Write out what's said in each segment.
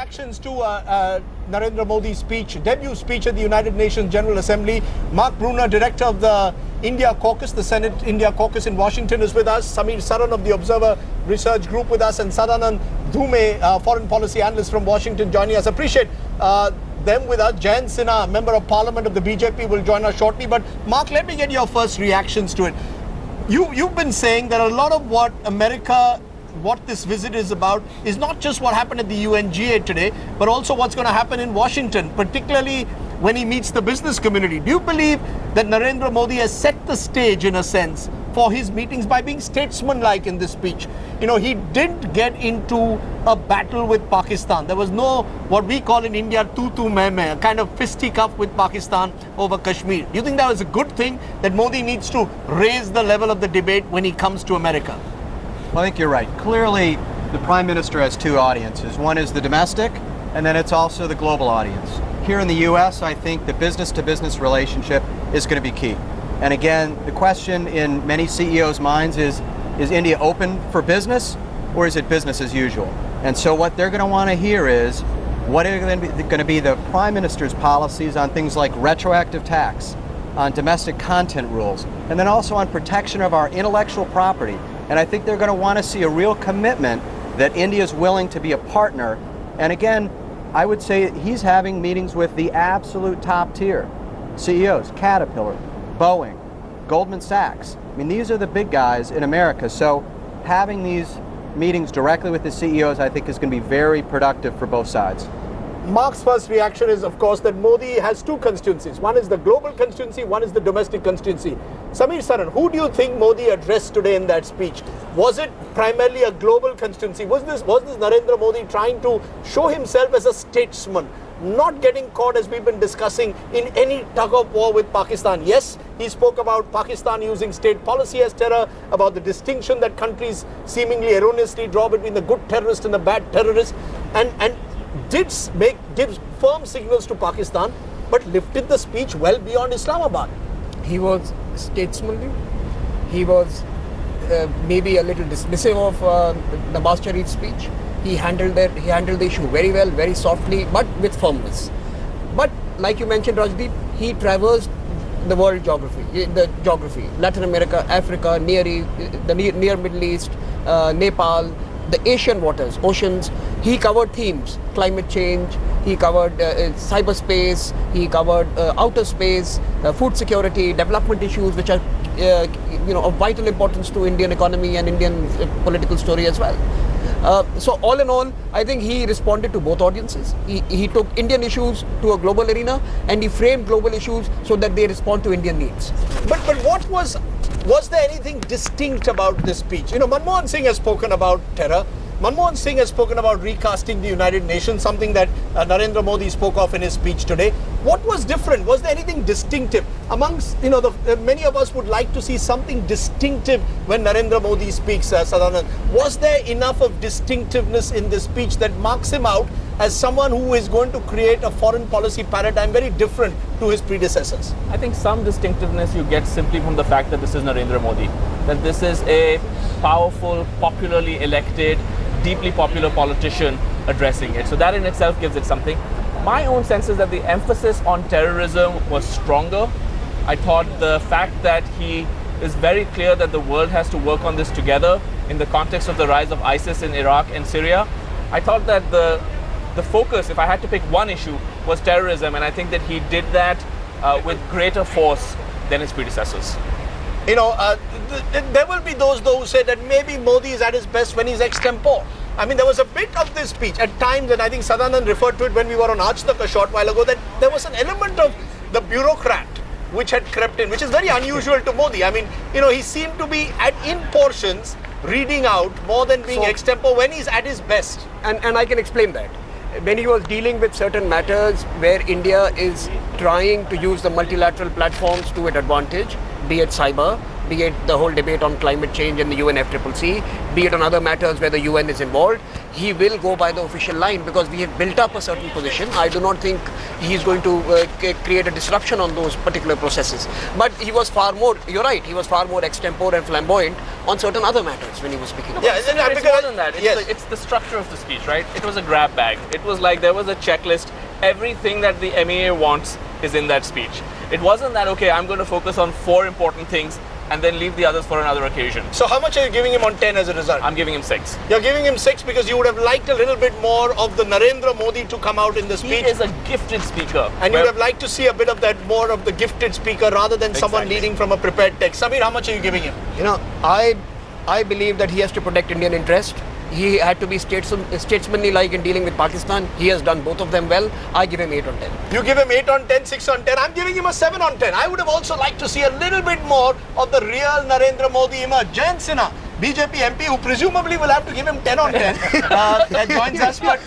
reactions to Narendra Modi's speech, debut speech at the United Nations General Assembly. Mark Brunner, director of the India Caucus, the Senate India Caucus in Washington, is with us. Samir Saran of the Observer Research Group with us, and Sadanand Dhume, foreign policy analyst from Washington, joining us. Appreciate them with us. Jayant Sinha, member of parliament of the BJP, will join us shortly. But Mark, let me get your first reactions to it. You've been saying that a lot of what this visit is about is not just what happened at the UNGA today, but also what's going to happen in Washington, particularly when he meets the business community. Do you believe that Narendra Modi has set the stage, in a sense, for his meetings by being statesmanlike in this speech? You know, he didn't get into a battle with Pakistan. There was no, what we call in India, tu me, a kind of fisticuff with Pakistan over Kashmir. Do you think that was a good thing, that Modi needs to raise the level of the debate when he comes to America? Well, I think you're right. Clearly, the Prime Minister has two audiences. One is the domestic, and then it's also the global audience. Here in the U.S., I think the business-to-business relationship is going to be key. And again, the question in many CEOs' minds is India open for business, or is it business as usual? And so what they're going to want to hear is, what are going to be the Prime Minister's policies on things like retroactive tax, on domestic content rules, and then also on protection of our intellectual property. And I think they're going to want to see a real commitment that India is willing to be a partner. And again, I would say he's having meetings with the absolute top tier CEOs, Caterpillar, Boeing, Goldman Sachs. I mean, these are the big guys in America. So having these meetings directly with the CEOs, I think, is going to be very productive for both sides. Mark's first reaction is, of course, that Modi has two constituencies. One is the global constituency, one is the domestic constituency. Samir Saran, who do you think Modi addressed today in that speech? Was it primarily a global constituency? Was this Narendra Modi trying to show himself as a statesman, not getting caught, as we've been discussing, in any tug of war with Pakistan? Yes, he spoke about Pakistan using state policy as terror, about the distinction that countries seemingly erroneously draw between the good terrorist and the bad terrorist, and did give firm signals to Pakistan, but lifted the speech well beyond Islamabad. He was statesmanly. He was maybe a little dismissive of the Nawaz Sharif's speech. He handled the issue very well, very softly, but with firmness. But like you mentioned, Rajdeep, he traversed the world geography, Latin America, Africa, the near Middle East, Nepal, the Asian waters, oceans. He covered themes: climate change, he covered cyberspace, he covered outer space, food security, development issues, which are of vital importance to Indian economy and Indian political story as well. So all in all, I think he responded to both audiences. He took Indian issues to a global arena, and he framed global issues so that they respond to Indian needs. But what was there anything distinct about this speech? You know, Manmohan Singh has spoken about terror. Manmohan Singh has spoken about recasting the United Nations, something that Narendra Modi spoke of in his speech today. What was different? Was there anything distinctive? Amongst, many of us would like to see something distinctive when Narendra Modi speaks, Sadanand. Was there enough of distinctiveness in this speech that marks him out as someone who is going to create a foreign policy paradigm very different to his predecessors? I think some distinctiveness you get simply from the fact that this is Narendra Modi, that this is a powerful, popularly elected, deeply popular politician addressing it. So that in itself gives it something. My own sense is that the emphasis on terrorism was stronger. I thought the fact that he is very clear that the world has to work on this together in the context of the rise of ISIS in Iraq and Syria, I thought that the focus, if I had to pick one issue, was terrorism, and I think that he did that with greater force than his predecessors. There will be those who say that maybe Modi is at his best when he's extempore. I mean, there was a bit of this speech at times, and I think Sadanand referred to it when we were on Aaj Tak a short while ago, that there was an element of the bureaucrat which had crept in, which is very unusual to Modi. I mean, he seemed to be in portions reading out more than being extempore when he's at his best. And I can explain that. When he was dealing with certain matters where India is trying to use the multilateral platforms to its advantage, be it cyber, be it the whole debate on climate change and the UNFCCC, be it on other matters where the UN is involved, he will go by the official line because we have built up a certain position. I do not think he is going to create a disruption on those particular processes. But he was far more, you're right, he was far more extempore and flamboyant on certain other matters when he was speaking about Yeah, it. isn't it? It's more than that. It's the structure of the speech, right? It was a grab bag. It was like there was a checklist. Everything that the MEA wants is in that speech. It wasn't that, okay, I'm going to focus on 4 important things and then leave the others for another occasion. So how much are you giving him on 10 as a result? I'm giving him 6. You're giving him 6 because you would have liked a little bit more of the Narendra Modi to come out in the He speech. is a gifted speaker. And you would have liked to see a bit of that, more of the gifted speaker rather than someone Exactly. leading from a prepared text. Samir, how much are you giving him? You know, I believe that he has to protect Indian interest. He had to be statesmanly-like in dealing with Pakistan. He has done both of them well. I give him 8 on 10. You give him 8 on 10, 6 on 10. I'm giving him a 7 on 10. I would have also liked to see a little bit more of the real Narendra Modi emerge. Jayant Sinha, BJP MP, who presumably will have to give him 10 on 10, that joins us. But,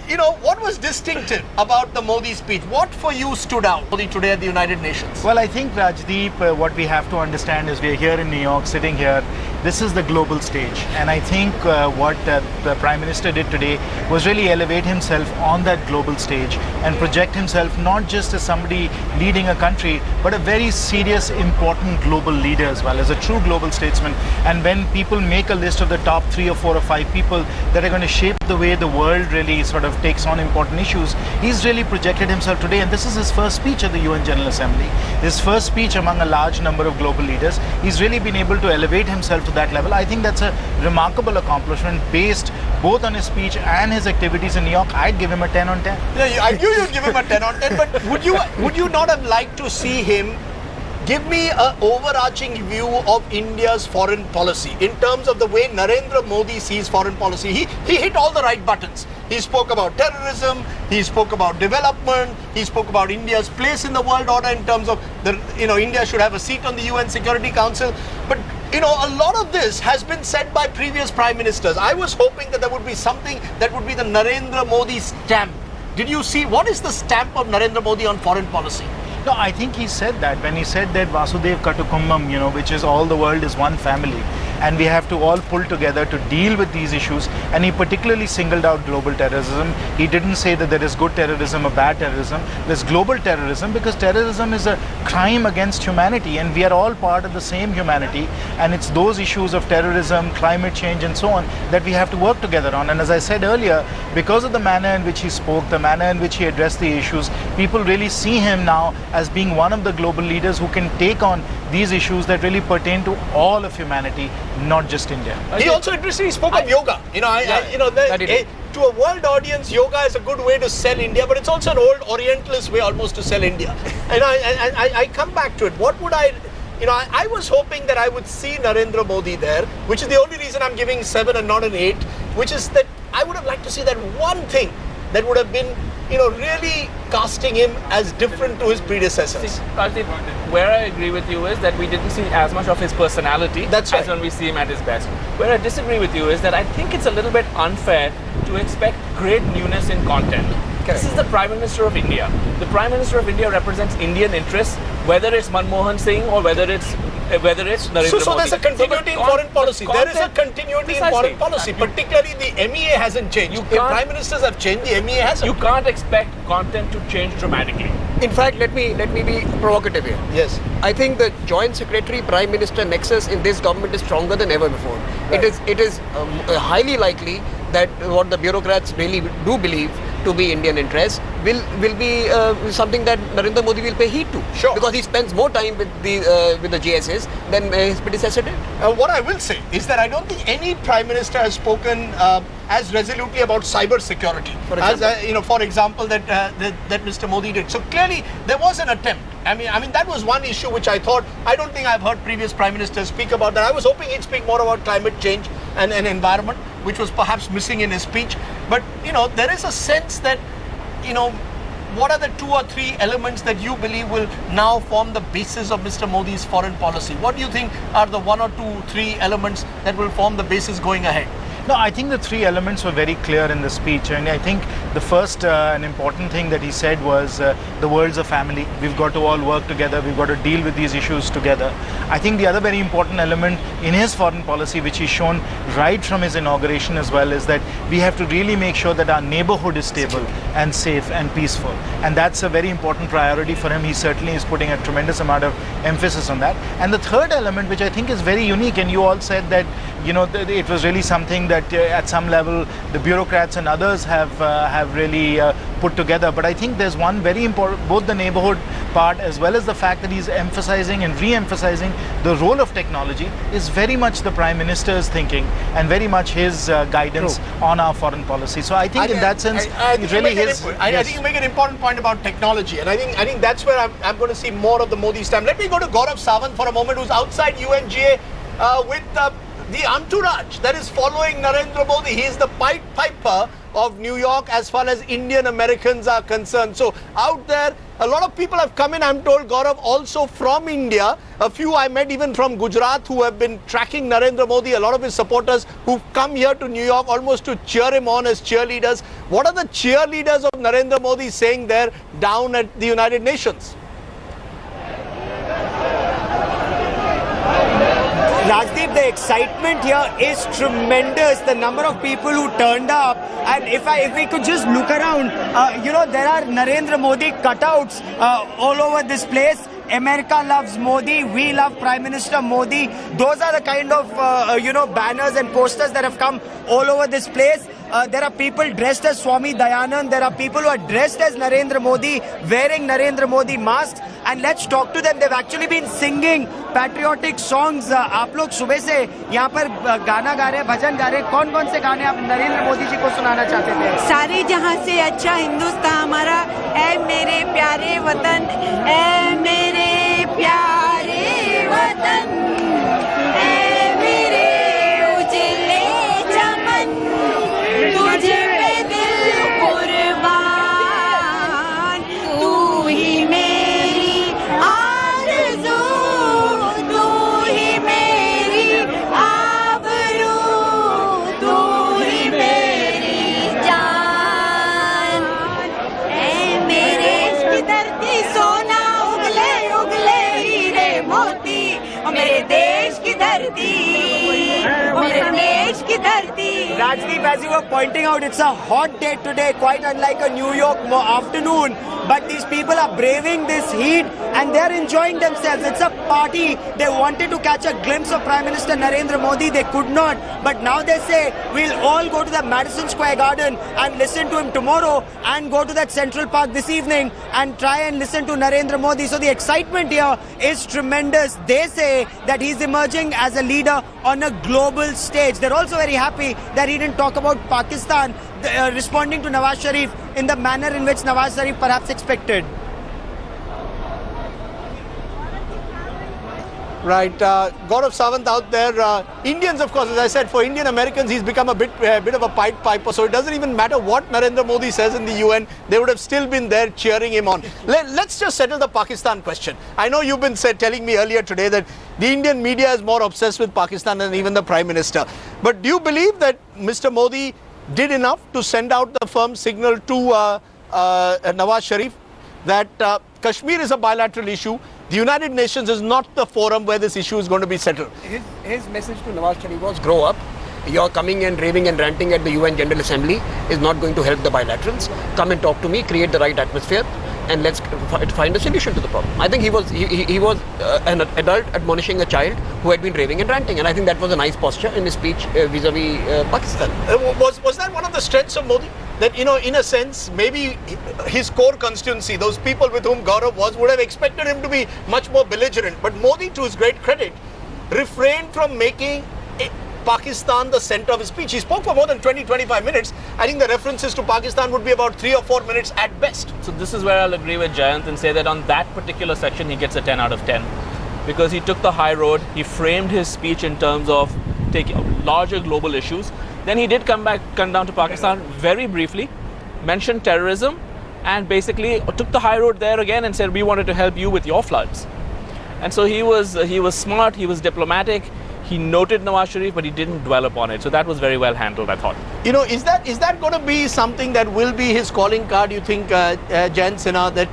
you know, what was distinctive about the Modi speech? What for you stood out Modi today at the United Nations? Well, I think, Rajdeep, what we have to understand is we are here in New York, sitting here. This is the global stage. And I think what the Prime Minister did today was really elevate himself on that global stage and project himself not just as somebody leading a country, but a very serious, important global leader as well, as a true global statesman. And when people make a list of the top 3 or 4 or 5 people that are going to shape the way the world really sort of takes on important issues, he's really projected himself today. And this is his first speech at the UN General Assembly, his first speech among a large number of global leaders. He's really been able to elevate himself to that level. I think that's a remarkable accomplishment based both on his speech and his activities in New York. I'd give him a 10 on 10. Yeah, I knew you'd give him a 10 on 10, but would you not have liked to see him give me an overarching view of India's foreign policy in terms of the way Narendra Modi sees foreign policy? He hit all the right buttons. He spoke about terrorism, he spoke about development, he spoke about India's place in the world order in terms of India should have a seat on the UN Security Council. But a lot of this has been said by previous prime ministers. I was hoping that there would be something that would be the Narendra Modi stamp. Did you see what is the stamp of Narendra Modi on foreign policy? No, I think he said that when he said that Vasudev Katukumbam, which is all the world is one family, and we have to all pull together to deal with these issues. And he particularly singled out global terrorism. He didn't say that there is good terrorism or bad terrorism. There's global terrorism because terrorism is a crime against humanity, and we are all part of the same humanity. And it's those issues of terrorism, climate change, and so on that we have to work together on. And as I said earlier, because of the manner in which he spoke, the manner in which he addressed the issues, people really see him now as being one of the global leaders who can take on these issues that really pertain to all of humanity, not just India. He also interestingly spoke of yoga. To a world audience, yoga is a good way to sell India, but it's also an old Orientalist way almost to sell India. And I come back to it. What would I was hoping that I would see Narendra Modi there, which is the only reason I'm giving 7 and not an 8, which is that I would have liked to see that one thing that would have been, really casting him as different to his predecessors. See, Rajdeep, where I agree with you is that we didn't see as much of his personality That's right. as when we see him at his best. Where I disagree with you is that I think it's a little bit unfair to expect great newness in content. This is the Prime Minister of India. The Prime Minister of India represents Indian interests, whether it's Manmohan Singh or whether it's Narendra Modi. So there's a continuity in foreign policy. There is a continuity in foreign policy. Exactly. Particularly the MEA hasn't changed. If prime ministers have changed, the MEA hasn't. You can't expect content to change dramatically. In fact, let me be provocative here. Yes. I think the Joint Secretary Prime Minister nexus in this government is stronger than ever before. Right. It is highly likely that what the bureaucrats really do believe to be Indian interest will be something that Narendra Modi will pay heed to. Sure. Because he spends more time with the GSS than his predecessor did. What I will say is that I don't think any prime minister has spoken as resolutely about cyber security, for example, that Mr. Modi did. So clearly there was an attempt. I mean that was one issue which I don't think I've heard previous prime ministers speak about that. I was hoping he'd speak more about climate change and environment, which was perhaps missing in his speech. But there is a sense that what are the 2 or 3 elements that you believe will now form the basis of Mr. Modi's foreign policy? What do you think are the 1 or 2, 3 elements that will form the basis going ahead? No, I think the three elements were very clear in the speech, and I think the first and important thing that he said was the world's a family. We've got to all work together. We've got to deal with these issues together. I think the other very important element in his foreign policy, which he's shown right from his inauguration as well, is that we have to really make sure that our neighborhood is stable and safe and peaceful, and that's a very important priority for him. He certainly is putting a tremendous amount of emphasis on that. And the third element, which I think is very unique, and you all said that it was really something that at some level the bureaucrats and others have really put together. But I think there's one very important, both the neighborhood part as well as the fact that he's emphasizing and re-emphasizing the role of technology is very much the Prime Minister's thinking and very much his guidance on our foreign policy. So I think in that sense, I think you make an important point about technology, and I think that's where I'm going to see more of the Modi stamp. Let me go to Gaurav Sawant for a moment, who's outside UNGA with the entourage that is following Narendra Modi. He is the Pied Piper of New York as far as Indian Americans are concerned. So out there, a lot of people have come in, I'm told, Gaurav, also from India. A few I met even from Gujarat who have been tracking Narendra Modi, a lot of his supporters who've come here to New York almost to cheer him on as cheerleaders. What are the cheerleaders of Narendra Modi saying there down at the United Nations? Rajdeep, the excitement here is tremendous. The number of people who turned up, and if we could just look around, there are Narendra Modi cutouts all over this place. America loves Modi. We love Prime Minister Modi. Those are the kind of banners and posters that have come all over this place. There are people dressed as Swami Dayanand. There are people who are dressed as Narendra Modi, wearing Narendra Modi masks. And let's talk to them. They've actually been singing patriotic songs. आप लोग सुबह से यहाँ पर गाना गा रहे, भजन गा रहे. कौन-कौन से गाने आप नरेंद्र मोदी जी को सुनाना चाहते थे? सारे जहां से अच्छा हिंदुस्तान हमारा, ऐ मेरे प्यारे वतन, ऐ मेरे प्यारे वतन, ऐ मेरे उजले चमन, तुझे पे दिल कुर्बान, तू ही मेरी आरज़ू, तू ही मेरी आबरू, तू ही मेरी जान, ऐ मेरे देश की धरती सोना उगले उगले हीरे मोती, ओ मेरे देश की धरती, ओ मेरे देश की धरती. Rajdeep, as you were pointing out, it's a hot day today, quite unlike a New York afternoon. But these people are braving this heat and they're enjoying themselves. It's a party. They wanted to catch a glimpse of Prime Minister Narendra Modi. They could not. But now they say, we'll all go to the Madison Square Garden and listen to him tomorrow, and go to that Central Park this evening and try and listen to Narendra Modi. So the excitement here is tremendous. They say that he's emerging as a leader on a global stage. They're also very happy that he didn't talk about Pakistan, responding to Nawaz Sharif in the manner in which Nawaz Sharif perhaps expected. Right, Gaurav Sawant out there. Indians, of course, as I said, for Indian Americans, he's become a bit of a Pied Piper. So it doesn't even matter what Narendra Modi says in the UN, they would have still been there cheering him on. Let's just settle the Pakistan question. I know you've been telling me earlier today that the Indian media is more obsessed with Pakistan than even the Prime Minister. But do you believe that Mr. Modi did enough to send out the firm signal to Nawaz Sharif that Kashmir is a bilateral issue? The United Nations is not the forum where this issue is going to be settled. His message to Nawaz Sharif was, grow up. Your coming and raving and ranting at the UN General Assembly is not going to help the bilaterals. Come and talk to me, create the right atmosphere, and let's find a solution to the problem. I think he was an adult admonishing a child who had been raving and ranting, and I think that was a nice posture in his speech vis-a-vis Pakistan. Was that one of the strengths of Modi? That, in a sense, maybe his core constituency, those people with whom Gaurav was, would have expected him to be much more belligerent. But Modi, to his great credit, refrained from making Pakistan the center of his speech. He spoke for more than 20-25 minutes. I think the references to Pakistan would be about 3 or 4 minutes at best. So this is where I'll agree with Jayant and say that on that particular section, he gets a 10 out of 10. Because he took the high road, he framed his speech in terms of taking larger global issues. Then he did come down to Pakistan very briefly, mentioned terrorism, and basically took the high road there again and said, we wanted to help you with your floods. And so he was smart, he was diplomatic, He noted Nawaz Sharif, but he didn't dwell upon it. So that was very well handled, I thought. You know, is that going to be something that will be his calling card, you think, Jayant Sinha, that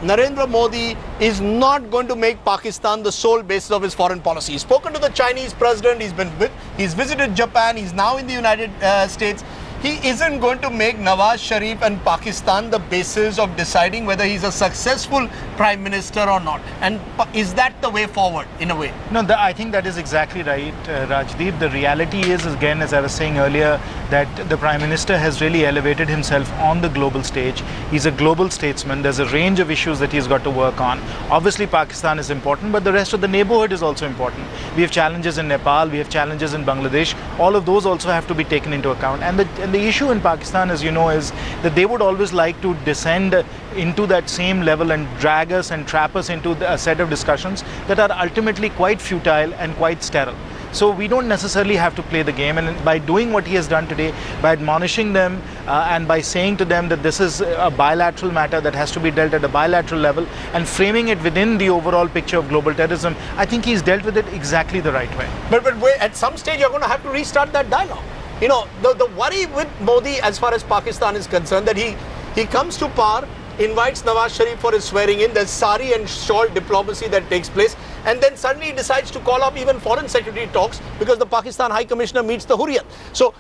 Narendra Modi is not going to make Pakistan the sole basis of his foreign policy? He's spoken to the Chinese president, he's visited Japan, he's now in the United States. He isn't going to make Nawaz Sharif and Pakistan the basis of deciding whether he's a successful prime minister or not. And is that the way forward, in a way? No, I think that is exactly right, Rajdeep. The reality is, again, as I was saying earlier, that the Prime Minister has really elevated himself on the global stage. He's a global statesman. There's a range of issues that he's got to work on. Obviously, Pakistan is important, but the rest of the neighborhood is also important. We have challenges in Nepal, we have challenges in Bangladesh. All of those also have to be taken into account. And the issue in Pakistan, as you know, is that they would always like to descend into that same level and drag us and trap us into a set of discussions that are ultimately quite futile and quite sterile. So we don't necessarily have to play the game, and by doing what he has done today, by admonishing them and by saying to them that this is a bilateral matter that has to be dealt at a bilateral level and framing it within the overall picture of global terrorism, I think he's dealt with it exactly the right way. But wait, at some stage you're going to have to restart that dialogue. You know, the worry with Modi as far as Pakistan is concerned, that he comes to power, invites Nawaz Sharif for his swearing in, there's sari and shawl diplomacy that takes place, and then suddenly he decides to call up even foreign secretary talks because the Pakistan High Commissioner meets the Hurriyat. So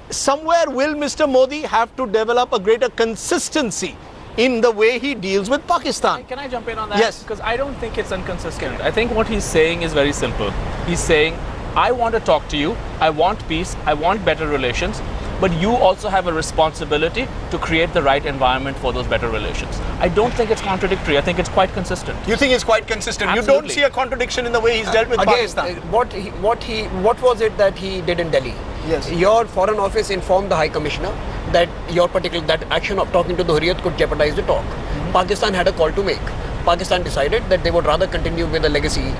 somewhere will Mr. Modi have to develop a greater consistency in the way he deals with Pakistan. Can I jump in on that? Yes. Because I don't think it's inconsistent. I think what he's saying is very simple. He's saying, I want to talk to you, I want peace, I want better relations, but you also have a responsibility to create the right environment for those better relations. I don't think it's contradictory. I think it's quite consistent. You think it's quite consistent? Absolutely. You don't see a contradiction in the way he's dealt with Pakistan? What was it that he did in Delhi? Yes. Your foreign office informed the High Commissioner that that action of talking to the Hurriyat could jeopardize the talk. Pakistan had a call to make. Pakistan decided that they would rather continue with the legacy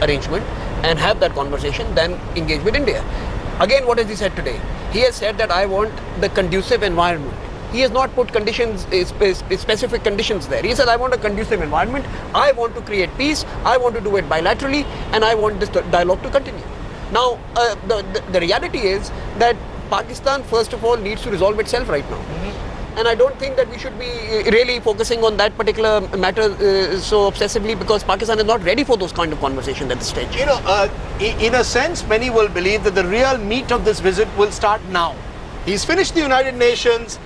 arrangement and have that conversation than engage with India. Again, what has he said today? He has said that I want the conducive environment. He has not put conditions, specific conditions there. He said, I want a conducive environment, I want to create peace, I want to do it bilaterally, and I want this dialogue to continue. Now, the reality is that Pakistan, first of all, needs to resolve itself right now. And I don't think that we should be really focusing on that particular matter so obsessively, because Pakistan is not ready for those kind of conversations at this stage. You know, in a sense, many will believe that the real meat of this visit will start now. He's finished the United Nations.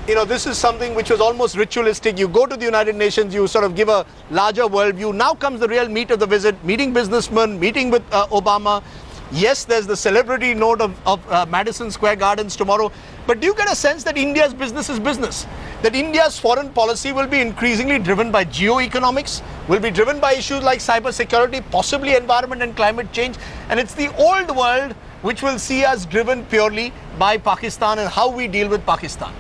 You know, this is something which was almost ritualistic. You go to the United Nations, you sort of give a larger worldview. Now comes the real meat of the visit, meeting businessmen, meeting with Obama. Yes, there's the celebrity note of Madison Square Gardens tomorrow. But do you get a sense that India's business is business? That India's foreign policy will be increasingly driven by geoeconomics, will be driven by issues like cybersecurity, possibly environment and climate change. And it's the old world which will see us driven purely by Pakistan and how we deal with Pakistan.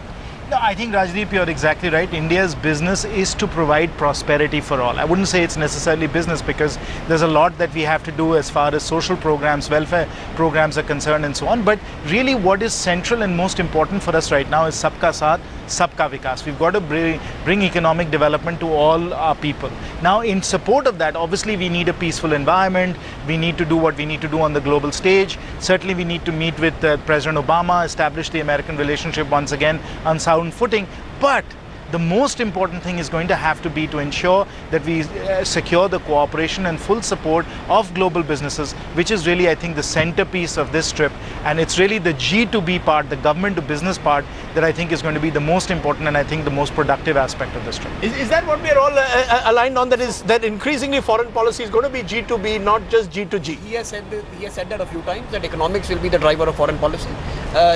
No, I think, Rajdeep, you're exactly right. India's business is to provide prosperity for all. I wouldn't say it's necessarily business, because there's a lot that we have to do as far as social programs, welfare programs are concerned and so on. But really what is central and most important for us right now is Sabka Saath, Sabka Vikas. We've got to bring economic development to all our people. Now, in support of that, obviously we need a peaceful environment. We need to do what we need to do on the global stage. Certainly we need to meet with President Obama, establish the American relationship once again on sound footing. But the most important thing is going to have to be to ensure that we secure the cooperation and full support of global businesses, which is really, I think, the centerpiece of this trip. And it's really the G2B part, the government to business part, that I think is going to be the most important and I think the most productive aspect of this trip. Is that what we are all aligned on? That increasingly foreign policy is going to be G2B, not just G2G? He has said that a few times, that economics will be the driver of foreign policy.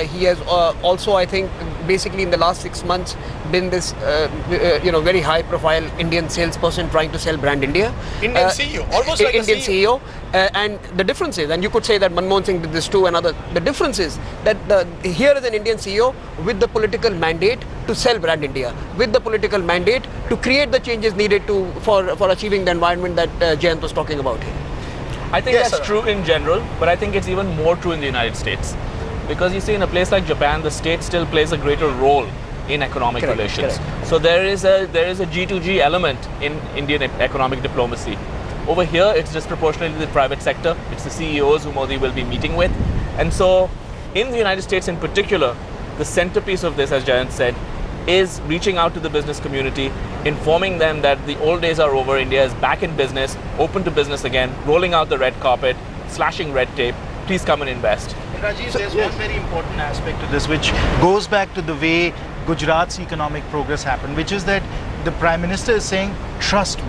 He has also, I think, basically in the last 6 months been this very high profile Indian salesperson trying to sell brand India. Indian CEO, almost like Indian a CEO. And the difference is, and you could say that Manmohan Singh did this too, the difference is that here is an Indian CEO with the political mandate to sell brand India, with the political mandate to create the changes needed for achieving the environment that Jayant was talking about here. I think Yes, that's sir. true in general, but I think it's even more true in the United States. Because you see, in a place like Japan, the state still plays a greater role in economic relations. Correct. So there is a G2G element in Indian economic diplomacy. Over here, it's disproportionately the private sector. It's the CEOs who Modi will be meeting with. And so, in the United States in particular, the centerpiece of this, as Jayant said, is reaching out to the business community, informing them that the old days are over, India is back in business, open to business again, rolling out the red carpet, slashing red tape. Please come and invest. Rajiv, there's one very important aspect to this which goes back to the way Gujarat's economic progress happened, which is that the Prime Minister is saying, trust me,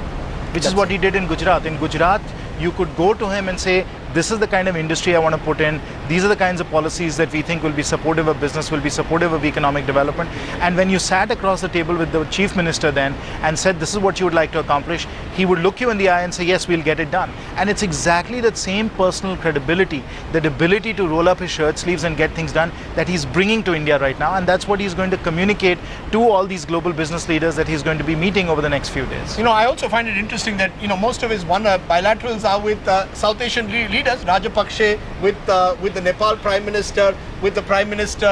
which is what he did in Gujarat. In Gujarat, you could go to him and say, this is the kind of industry I want to put in. These are the kinds of policies that we think will be supportive of business, will be supportive of economic development. And when you sat across the table with the Chief Minister then and said, this is what you would like to accomplish, he would look you in the eye and say, yes, we'll get it done. And it's exactly that same personal credibility, that ability to roll up his shirt sleeves and get things done that he's bringing to India right now. And that's what he's going to communicate to all these global business leaders that he's going to be meeting over the next few days. I also find it interesting that, most of his bilaterals are with South Asian leaders, Rajapaksa with the Nepal Prime Minister, with the Prime Minister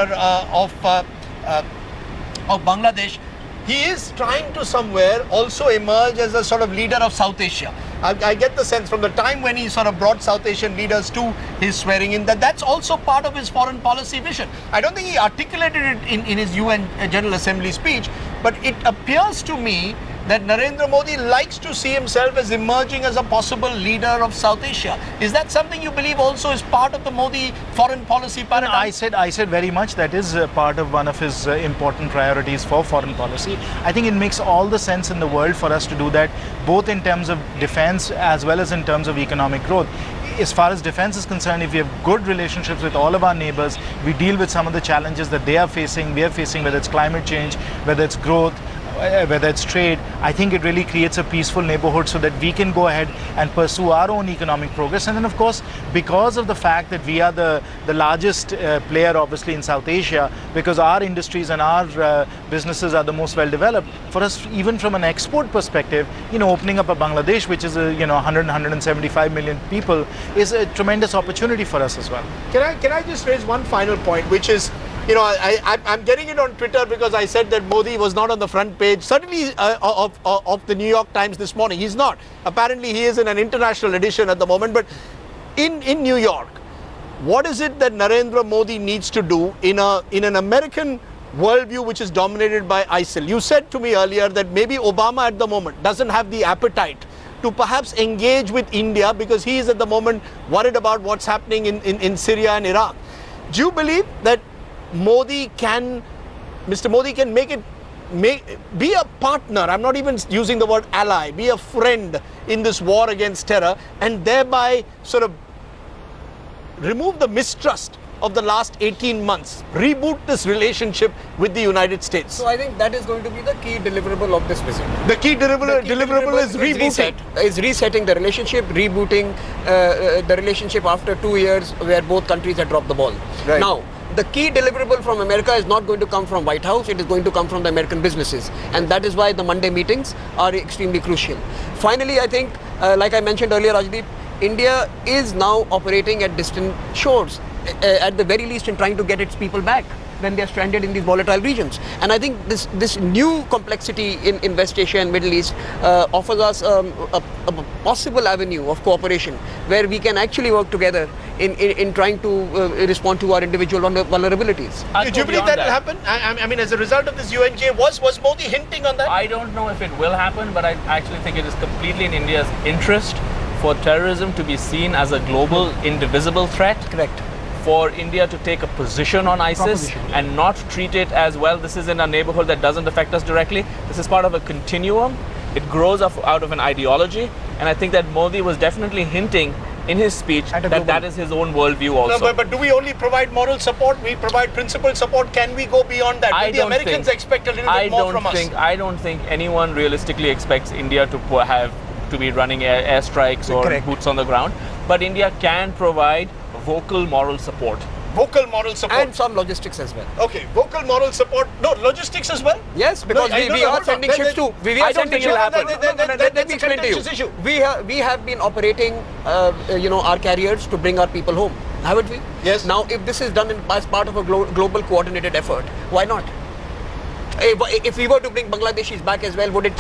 of Bangladesh. He is trying to somewhere also emerge as a sort of leader of South Asia. I get the sense from the time when he sort of brought South Asian leaders to his swearing in that that's also part of his foreign policy vision. I don't think he articulated it in his UN General Assembly speech, but it appears to me that Narendra Modi likes to see himself as emerging as a possible leader of South Asia. Is that something you believe also is part of the Modi foreign policy paradigm? I said very much that is part of one of his important priorities for foreign policy. I think it makes all the sense in the world for us to do that, both in terms of defense as well as in terms of economic growth. As far as defense is concerned, if we have good relationships with all of our neighbors, we deal with some of the challenges that they are facing, we are facing, whether it's climate change, whether it's growth, whether it's trade. I think it really creates a peaceful neighborhood so that we can go ahead and pursue our own economic progress. And then, of course, because of the fact that we are the largest player, obviously, in South Asia, because our industries and our businesses are the most well developed, for us, even from an export perspective, opening up a Bangladesh, which is 175 million people, is a tremendous opportunity for us as well. Can I just raise one final point, which is, I'm getting it on Twitter because I said that Modi was not on the front page, certainly of the New York Times this morning. He's not. Apparently, he is in an international edition at the moment. But in New York, what is it that Narendra Modi needs to do in an American worldview which is dominated by ISIL? You said to me earlier that maybe Obama at the moment doesn't have the appetite to perhaps engage with India because he is at the moment worried about what's happening in Syria and Iraq. Do you believe that Mr. Modi can be a partner, I'm not even using the word ally, be a friend in this war against terror and thereby sort of remove the mistrust of the last 18 months, reboot this relationship with the United States? So I think that is going to be the key deliverable of this visit. The key deliverable is rebooting. Is resetting the relationship, rebooting the relationship after 2 years where both countries had dropped the ball. Right. Now, the key deliverable from America is not going to come from White House, it is going to come from the American businesses. And that is why the Monday meetings are extremely crucial. Finally, I think, like I mentioned earlier, Rajdeep, India is now operating at distant shores, at the very least in trying to get its people back when they are stranded in these volatile regions. And I think this new complexity in West Asia and Middle East offers us a possible avenue of cooperation where we can actually work together in trying to respond to our individual vulnerabilities. Do you believe that will happen? I mean, as a result of this UNJ, was Modi hinting on that? I don't know if it will happen, but I actually think it is completely in India's interest for terrorism to be seen as a global, indivisible threat. Correct. For India to take a position on ISIS and not treat it as, well, this is in a neighborhood that doesn't affect us directly. This is part of a continuum. It grows out of an ideology. And I think that Modi was definitely hinting in his speech that is his own worldview also. No, but do we only provide moral support? We provide principled support. Can we go beyond that? Do the Americans expect a little bit more from us? I don't think anyone realistically expects India to be running airstrikes or boots on the ground. But India can provide vocal moral support. Vocal moral support. And some logistics as well. Okay, vocal moral support. No, logistics as well? Yes, because we are sending ships too. I don't think it will happen. Let me explain to you. We have been operating our carriers to bring our people home, haven't we? Yes. Now, if this is done as part of a global coordinated effort, why not? If we were to bring Bangladeshis back as well, would it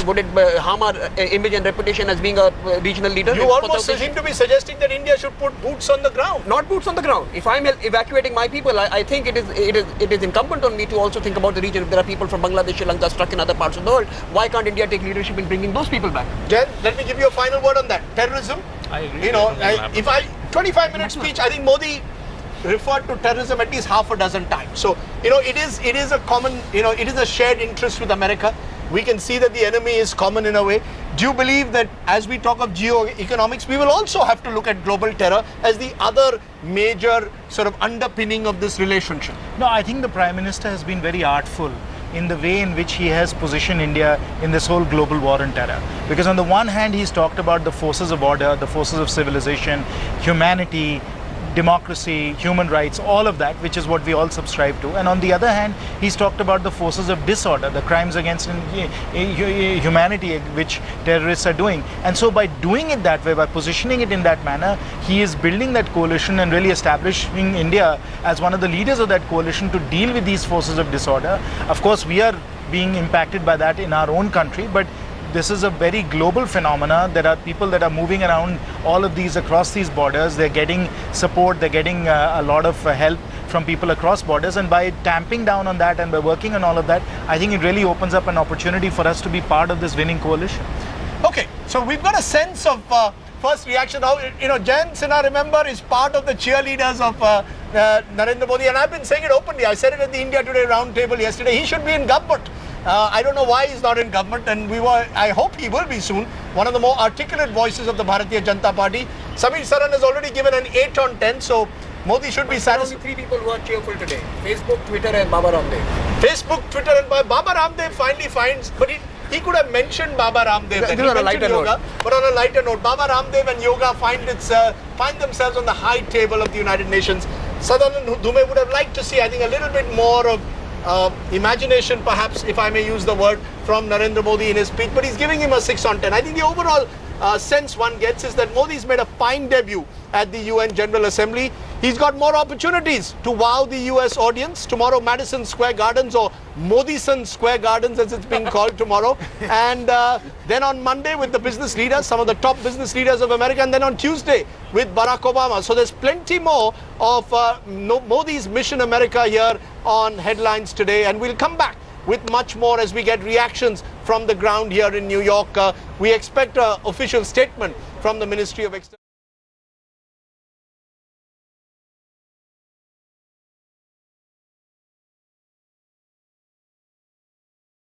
harm our image and reputation as being a regional leader? You almost seem to be suggesting that India should put boots on the ground. Not boots on the ground. If I'm evacuating my people, I think it is incumbent on me to also think about the region. If there are people from Bangladesh, Sri Lanka stuck in other parts of the world, why can't India take leadership in bringing those people back? Jen, let me give you a final word on that. Terrorism. I agree. You know, 25-minute speech, I think Modi referred to terrorism at least half a dozen times. So, you know, it is a common, you know, it is a shared interest with America. We can see that the enemy is common in a way. Do you believe that as we talk of geoeconomics, we will also have to look at global terror as the other major sort of underpinning of this relationship? No, I think the Prime Minister has been very artful in the way in which he has positioned India in this whole global war on terror. Because on the one hand, he's talked about the forces of order, the forces of civilization, humanity, democracy, human rights, all of that, which is what we all subscribe to. And on the other hand, he's talked about the forces of disorder, the crimes against humanity which terrorists are doing. And so by doing it that way, by positioning it in that manner, he is building that coalition and really establishing India as one of the leaders of that coalition to deal with these forces of disorder. Of course, we are being impacted by that in our own country, but this is a very global phenomena. There are people that are moving around all of these across these borders. They're getting support, they're getting a lot of help from people across borders, and by tamping down on that and by working on all of that, I think it really opens up an opportunity for us to be part of this winning coalition. Okay, so we've got a sense of first reaction. Now, you know, Jan Sinha, remember, is part of the cheerleaders of Narendra Modi, and I've been saying it openly. I said it at the India Today roundtable yesterday. He should be in government. I don't know why he's not in government, and I hope he will be soon. One of the more articulate voices of the Bharatiya Janata Party. Samir Saran has already given an 8 on 10, so Modi should be satisfied. Only 3 people who are cheerful today: Facebook, Twitter, and Baba Ramdev. Facebook, Twitter, and Baba Ramdev finally finds, but he could have mentioned Baba Ramdev. This is on a lighter note. But on a lighter note, Baba Ramdev and yoga find themselves on the high table of the United Nations. Sadanand Dhume would have liked to see, I think, a little bit more of imagination, perhaps, if I may use the word, from Narendra Modi in his speech, but he's giving him a 6 on 10. I think the overall sense one gets is that Modi's made a fine debut at the UN General Assembly. He's got more opportunities to wow the US audience. Tomorrow, Madison Square Gardens, or Modison Square Gardens as it's being called tomorrow. And then on Monday with the business leaders, some of the top business leaders of America, and then on Tuesday with Barack Obama. So there's plenty more of Modi's Mission America here on Headlines today, and we'll come back with much more as we get reactions from the ground here in New York. We expect an official statement from the Ministry of External